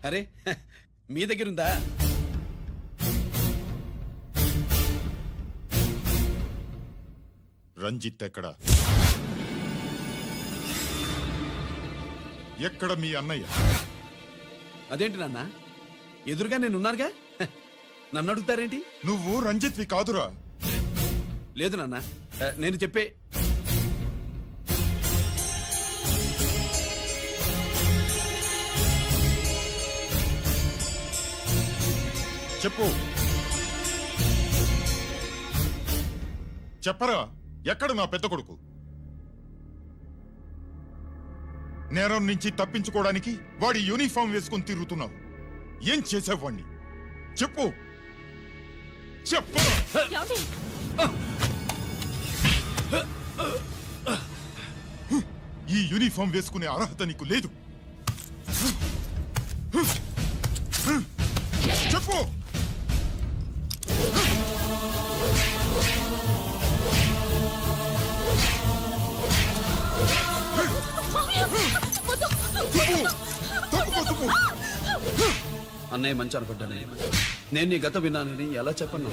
అరే మీ దగ్గరుందా? రంజిత్ ఎక్కడ? ఎక్కడ మీ అన్నయ్య? అదేంటి నాన్న, ఎదురుగా నేనున్నానుగా, నన్ను అడుగుతారేంటి? నువ్వు రంజిత్వి కాదురా. లేదు నాన్న, నేను చెప్పే. చెప్పు, చెప్పరా, ఎక్కడ నా పెద్ద కొడుకు? నేరం నుంచి తప్పించుకోవడానికి వాడి యూనిఫామ్ వేసుకుని తిరుగుతున్నావు. ఏం చేసావు వాణ్ణి? చెప్పు, చెప్పు. ఈ యూనిఫామ్ వేసుకునే అర్హత నీకు లేదు. చెప్పు. అన్నయ్య మంచి అనుకుంటానే, నేను నీ గత విన్నానని ఎలా చెప్పను?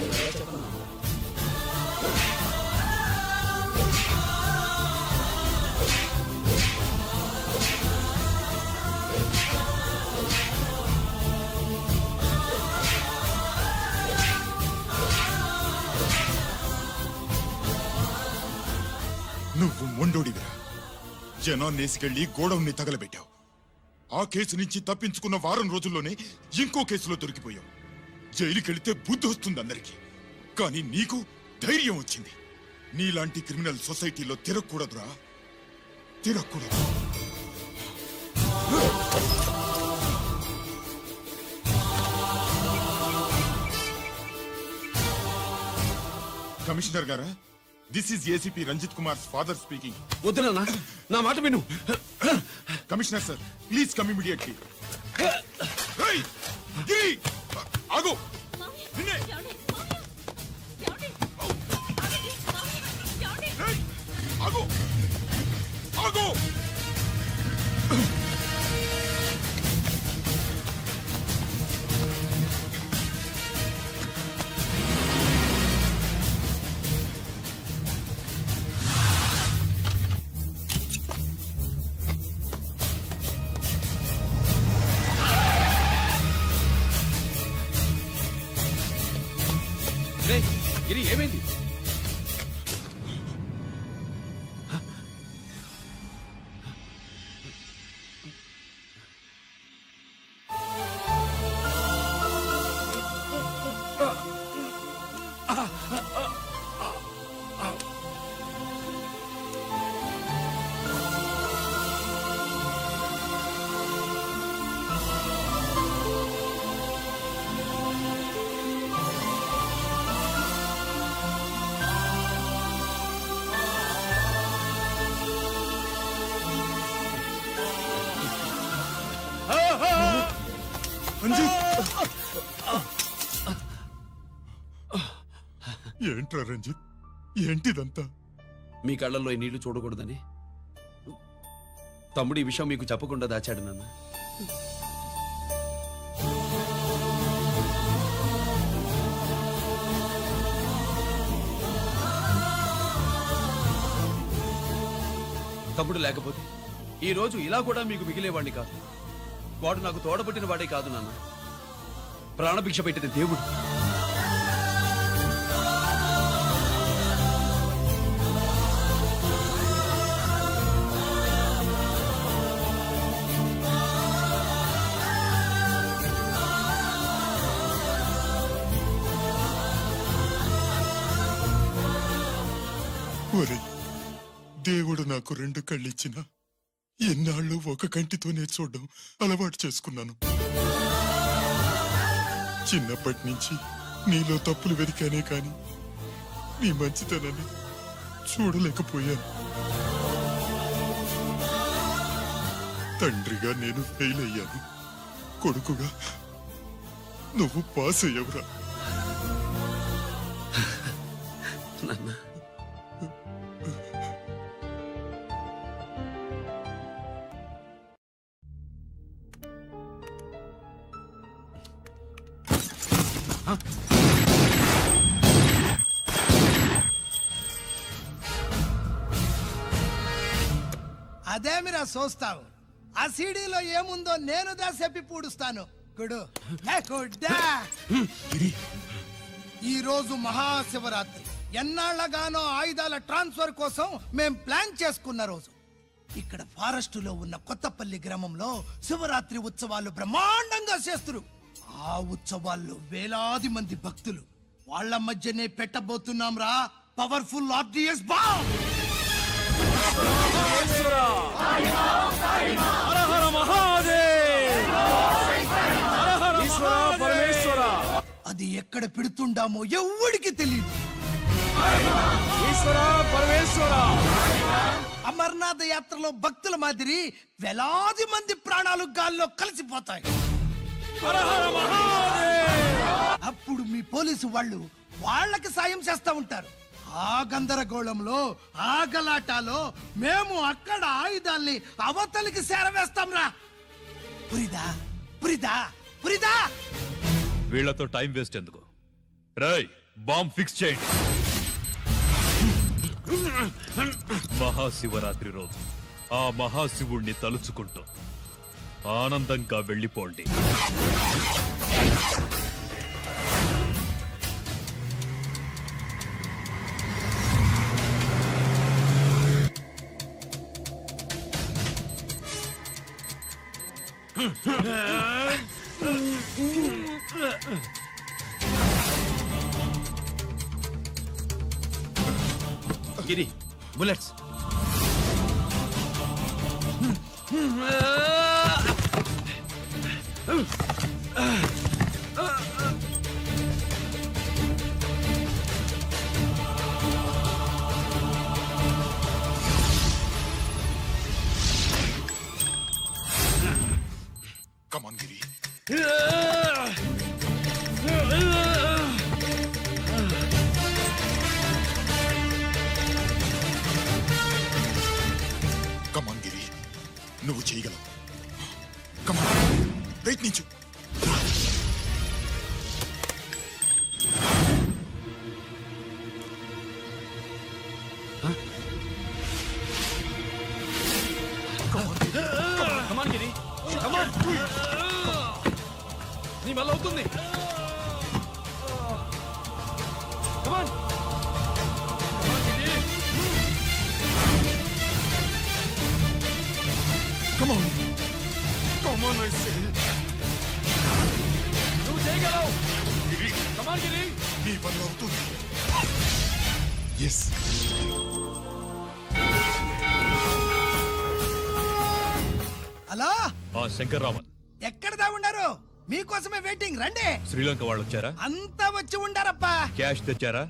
నువ్వు మొండోడివిరా. జనాన్నేసుకెళ్లి గోడౌన్ని తగలబెట్టావు. ఆ కేసు నుంచి తప్పించుకున్న వారం రోజుల్లోనే ఇంకో కేసులో దొరికిపోయావు. జైలుకెళ్తే బుద్ధి వస్తుంది అందరికీ, కానీ నీకు ధైర్యం వచ్చింది. నీలాంటి క్రిమినల్ సొసైటీలో తిరగకూడదురా, తిరగకూడదు. కమిషనర్ గారా, this is ACP Ranjith Kumar father speaking. వద్దు నాన్న, నా మాట విను. Commissioner sir, please come immediately. ఆగు. ఆగు, ఆగు. గిరి, ఏమైంది? ఏంట్రా రంజిత్, ఏంటిదంతా? మీ కళ్ళల్లో ఈ నీళ్లు చూడకూడదని తమ్ముడు ఈ విషయం మీకు చెప్పకుండా దాచాడు నాన్న. తమ్ముడు లేకపోతే ఈ రోజు ఇలా కూడా మీకు మిగిలేవాడిని కాదు. వాడు నాకు తోడబుట్టిన వాడే కాదు నాన్న, ప్రాణభిక్ష పెట్టిన దేవుడు. ఒరే, దేవుడు నాకు 2 కళ్ళిచ్చినా ఎన్నాళ్ళు ఒక కంటితోనే చూడడం అలవాటు చేసుకున్నాను. చిన్నప్పటి నుంచి నీలో తప్పులు వెతికానే కాని నీ మంచితనాన్ని చూడలేకపోయాను. తండ్రిగా నేను ఫెయిల్ అయ్యాను, కొడుకుగా నువ్వు పాస్ అయ్యవురా. నాన్న, అదేమిరా చూస్తావు? ఆ సీడీలో ఏముందో నేను చెప్పి పూడుస్తాను. గుడు గుడ్డా. ఈ రోజు మహాశివరాత్రి. ఎన్నాళ్లగానో ఆయుధాల ట్రాన్స్ఫర్ కోసం మేం ప్లాన్ చేసుకున్న రోజు. ఇక్కడ ఫారెస్ట్ లో ఉన్న కొత్తపల్లి గ్రామంలో శివరాత్రి ఉత్సవాలు బ్రహ్మాండంగా చేస్తురు. ఆ ఉత్సవాల్లో వేలాది మంది భక్తులు. వాళ్ళ మధ్యనే పెట్టబోతున్నాం రా పవర్ఫుల్ ఆర్డిఎస్ బాంబ్. అది ఎక్కడ పెడుతుండామో ఎవ్వడికి తెలియదు. అమర్నాథ్ యాత్రలో భక్తుల మాదిరి వేలాది మంది ప్రాణాలు గాల్లో కలిసిపోతాయి. అప్పుడు మీ పోలీసు వాళ్ళు వాళ్ళకి సాయం చేస్తా ఉంటారు. ఆ గందరగోళంలో ఆ గలాటాలో మేము అక్కడ ఆయుధాల్ని అవతలికి చేరవేస్తాం రా. పురిదా పురిదా పురిదా. వీళ్లతో టైం వేస్ట్ ఎందుకు? రాయ్, బాంబ్ ఫిక్స్ చేయండి. మహాశివరాత్రి రోజు ఆ మహాశివుణ్ణి తలుచుకుంటూ ఆనందంగా వెళ్ళిపోండి. గిరి, బుల్లెట్స్. కమాన్ గిరి. కమాన్ గిరి, నువ్వు చేయగలవు. కమాన్, ప్రయత్నించు. కమాన్ గిరి, కమాన్. నీ వల్ల అవుతుంది. కమాన్. Come on. Come on, I say. నువ్వు చేయగలవు. గిరి, కమాన్ గిరి. నీ వల్ల అవుతుంది. ఎస్. హలో, ఆ శంకర్రామన్ ఎక్కడ దాగుండారు? మీకోసమే వెయిటింగ్. రండి. శ్రీలంక వాళ్ళు వచ్చారా? అంతా వచ్చి ఉండారప్పా. క్యాష్ తెచ్చారా?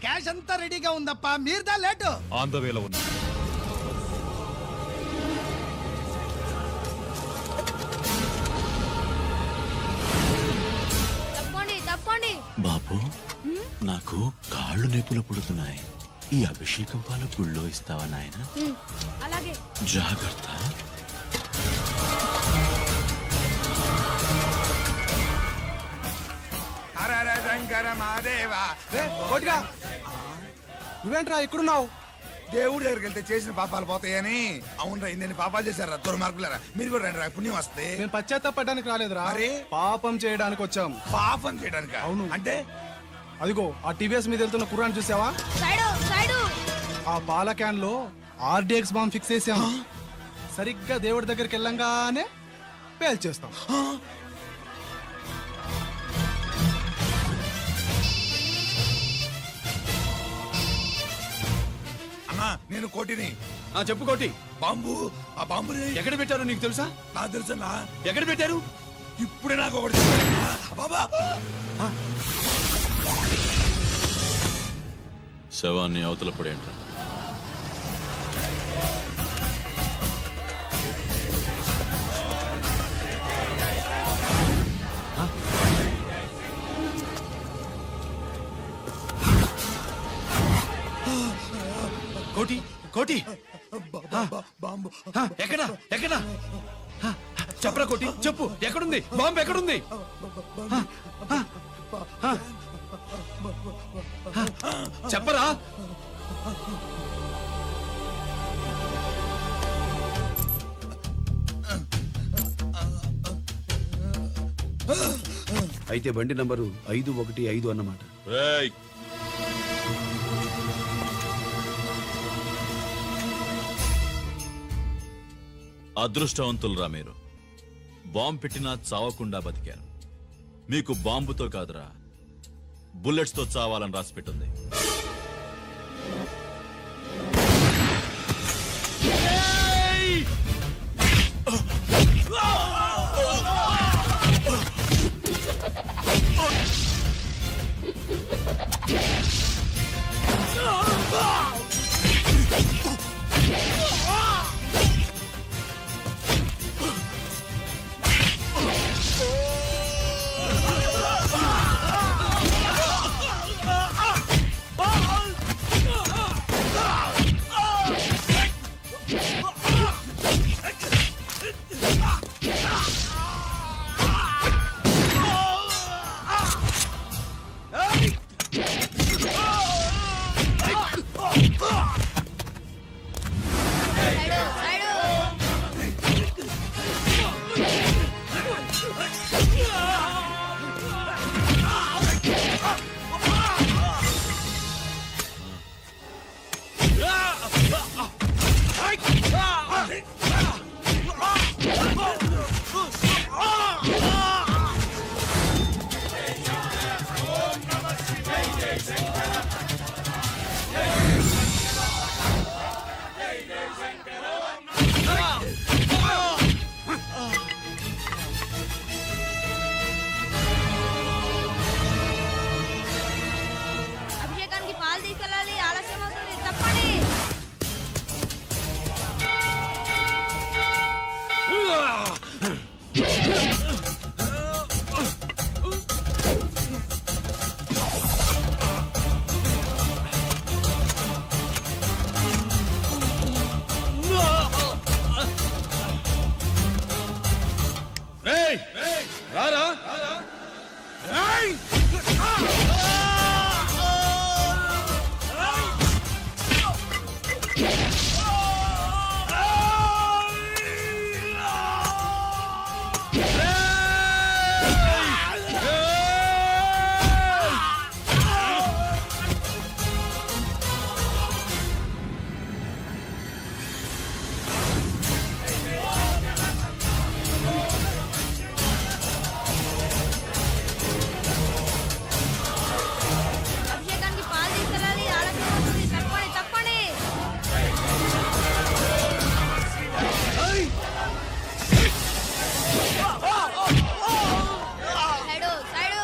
క్యాష్ అంతా రెడీగా ఉందప్పా. మీరుదా లేటు. ఆన్ ద వేలో ఉన్నా. బాబు, నాకు కాళ్ళు నొప్పులు పుడుతున్నాయి. ఈ అభిషేకం పాలు గుళ్ళో ఇస్తావా నాయన? అలాగే. జాగ్రత్త. శంకర మహాదేవా. నువ్వేంట్రా ఇక్కడున్నావు? దేవుడి దగ్గరికి వెళ్తే చేసిన పాపాలు పోతాయని. అవునరా, ఇన్ని పాపాలు చేశారా దుర్మార్గులారా. మీరు కూడా రండి రా, పుణ్యం వస్తే. మేము పశ్చాత్తాపడడానికి రాలేదురా, మరి? పాపం చేయడానికి వచ్చాం. పాపం చేయడానికి? అవును. అంటే అదిగో ఆ టీవీఎస్ మీద వెళ్తున్న కుర్రాన్ని చూసావా? ఆ పాల క్యాన్ లో ఆర్డిఎక్స్ బాంబ్ ఫిక్స్ చేసాం. సరిగ్గా దేవుడి దగ్గరికి వెళ్ళంగానే పేల్చేస్తాం. అన్నా, నేను కోటిని. చెప్పు కోటి. బాంబు, ఆ బాంబుని ఎక్కడ పెట్టారో నీకు తెలుసా? నాకు తెలుసన్నా. ఎక్కడ పెట్టారు? ఇప్పుడే నాకు ఒకటి చెప్పారన్నా. బాబా, శవాన్ని అవతల పడేంట. కోటి, కోటి. బాంబు. ఎక్కడ ఎక్కడ? చెప్పరా కోటి, చెప్పు, ఎక్కడుంది బాంబు, ఎక్కడుంది? చెప్పరా. అయితే బండి నంబరు 515 అన్నమాట. రేయ్, అదృష్టవంతులరా మీరు. బాంబు పెట్టినా చావకుండా బతికారు. మీకు బాంబుతో కాదురా, బుల్లెట్స్ తో చావాలని రాసి పెట్టింది. అభిషేకానికి పాలు తీసుకెళ్ళాలి, ఆలస్యం అవుతుంది, తప్పండి. రేయ్, రారా. అభిషేకానికి పాలు తీసుకెళ్ళాలి, ఆలస్యం అవుతుంది, తప్పండి, తప్పండి. Side, side.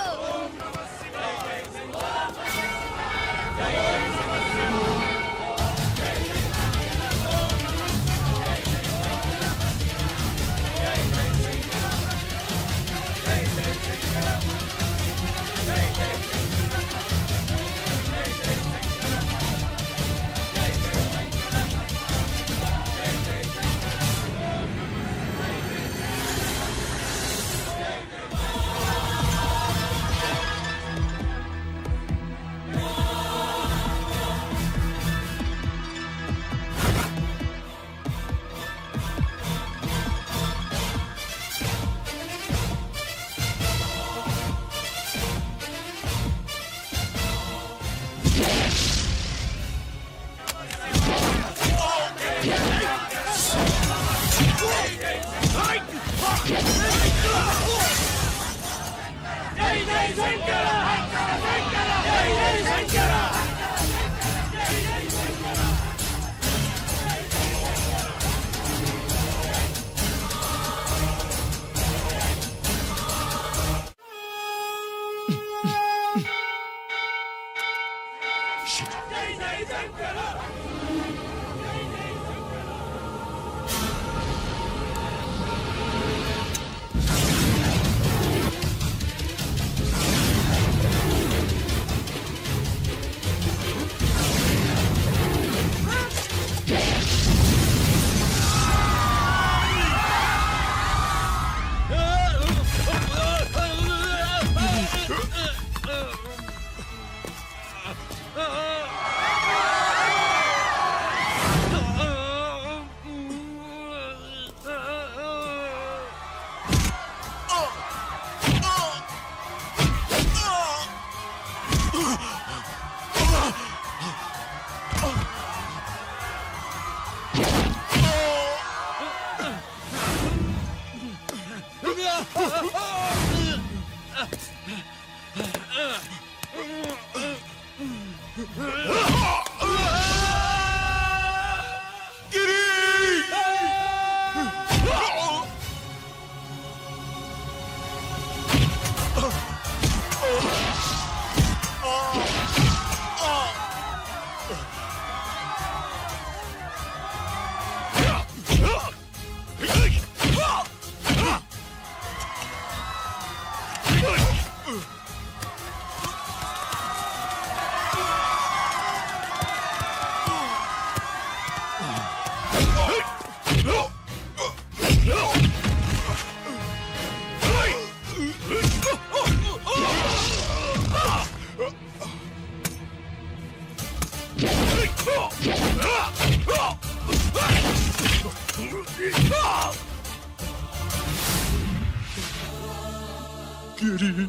గిరి,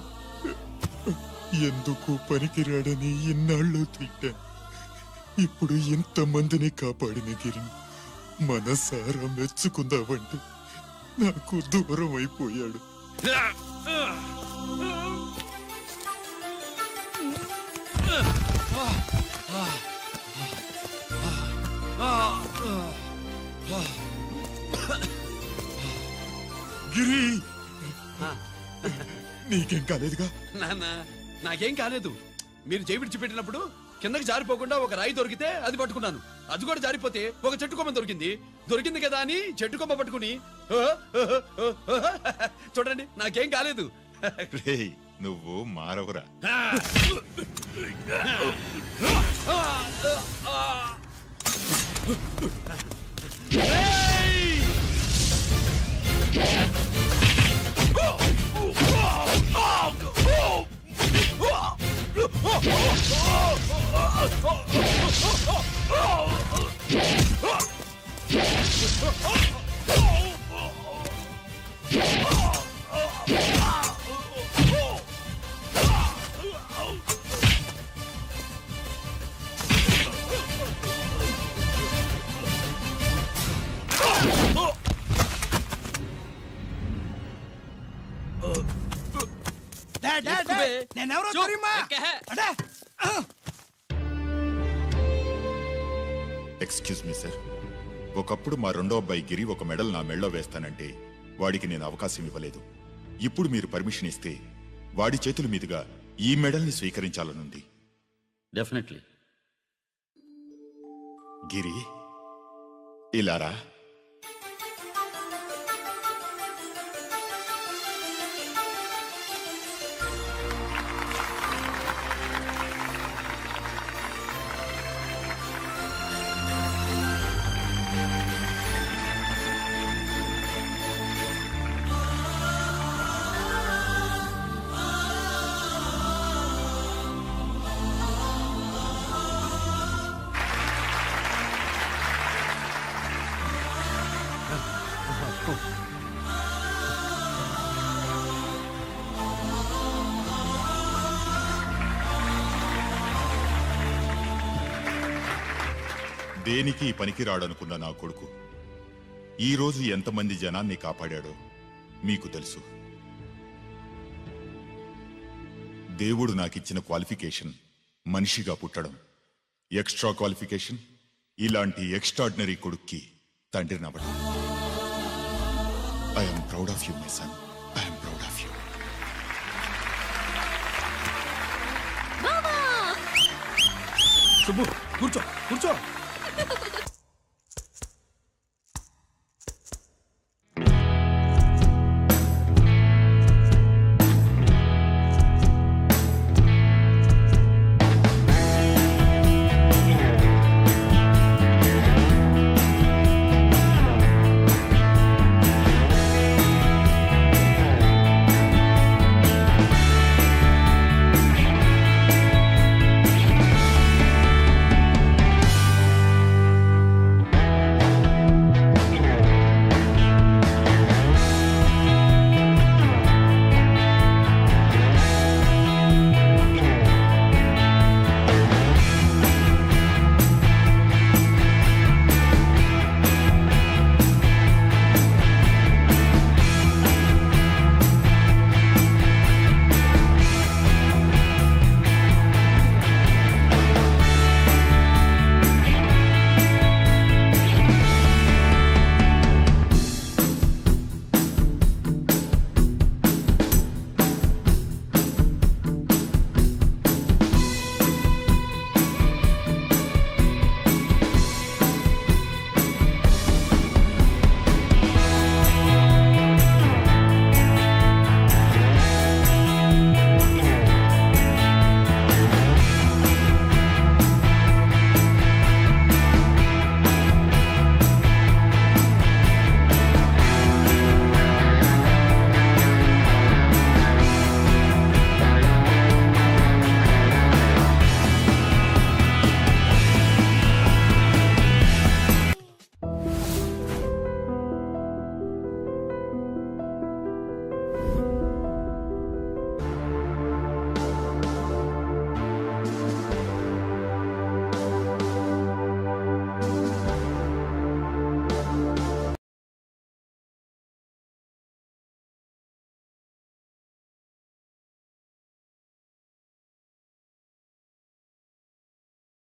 ఎందుకు పనికిరాడని ఇన్నాళ్ళు తిట్టా. ఇప్పుడు ఎంతమందిని కాపాడిన గిరి మనసారా మెచ్చుకుందామంటే నాకు దూరం అయిపోయాడు. గిరి, నీకేం కాలేదుగా? నాన్న నాకేం కాలేదు. మీరు చేయి విడిచిపెట్టినప్పుడు కిందకి జారిపోకుండా ఒక రాయి దొరికితే అది పట్టుకున్నాను. అది కూడా జారిపోతే ఒక చెట్టు కొమ్మ దొరికింది కదా అని చెట్టు కొమ్మ పట్టుకుని చూడండి నాకేం కాలేదు. రేయ్, నువ్వు మారవురా. నేనెవరో తెలియమా? అడే, ఎక్స్క్యూజ్ మీ సార్, ఒకప్పుడు మా రెండో అబ్బాయి గిరి ఒక మెడల్ నా మెడలో వేస్తానంటే వాడికి నేను అవకాశం ఇవ్వలేదు. ఇప్పుడు మీరు పర్మిషన్ ఇస్తే వాడి చేతుల మీదుగా ఈ మెడల్ని స్వీకరించాలనుంది. డెఫినెట్లీ. గిరి, ఇలారా. దేనికి పనికి రాడనుకున్న నా కొడుకు ఈ రోజు ఎంతమంది జనాన్ని కాపాడాడో మీకు తెలుసు. దేవుడు నాకిచ్చిన క్వాలిఫికేషన్ మనిషిగా పుట్టడం, ఎక్స్ట్రా క్వాలిఫికేషన్ ఇలాంటి ఎక్స్ట్రాడినరీ కొడుక్కి తండ్రిని అవ్వడం. I'm proud of you my son, I'm proud of you. Subbu కూర్చో కూర్చో.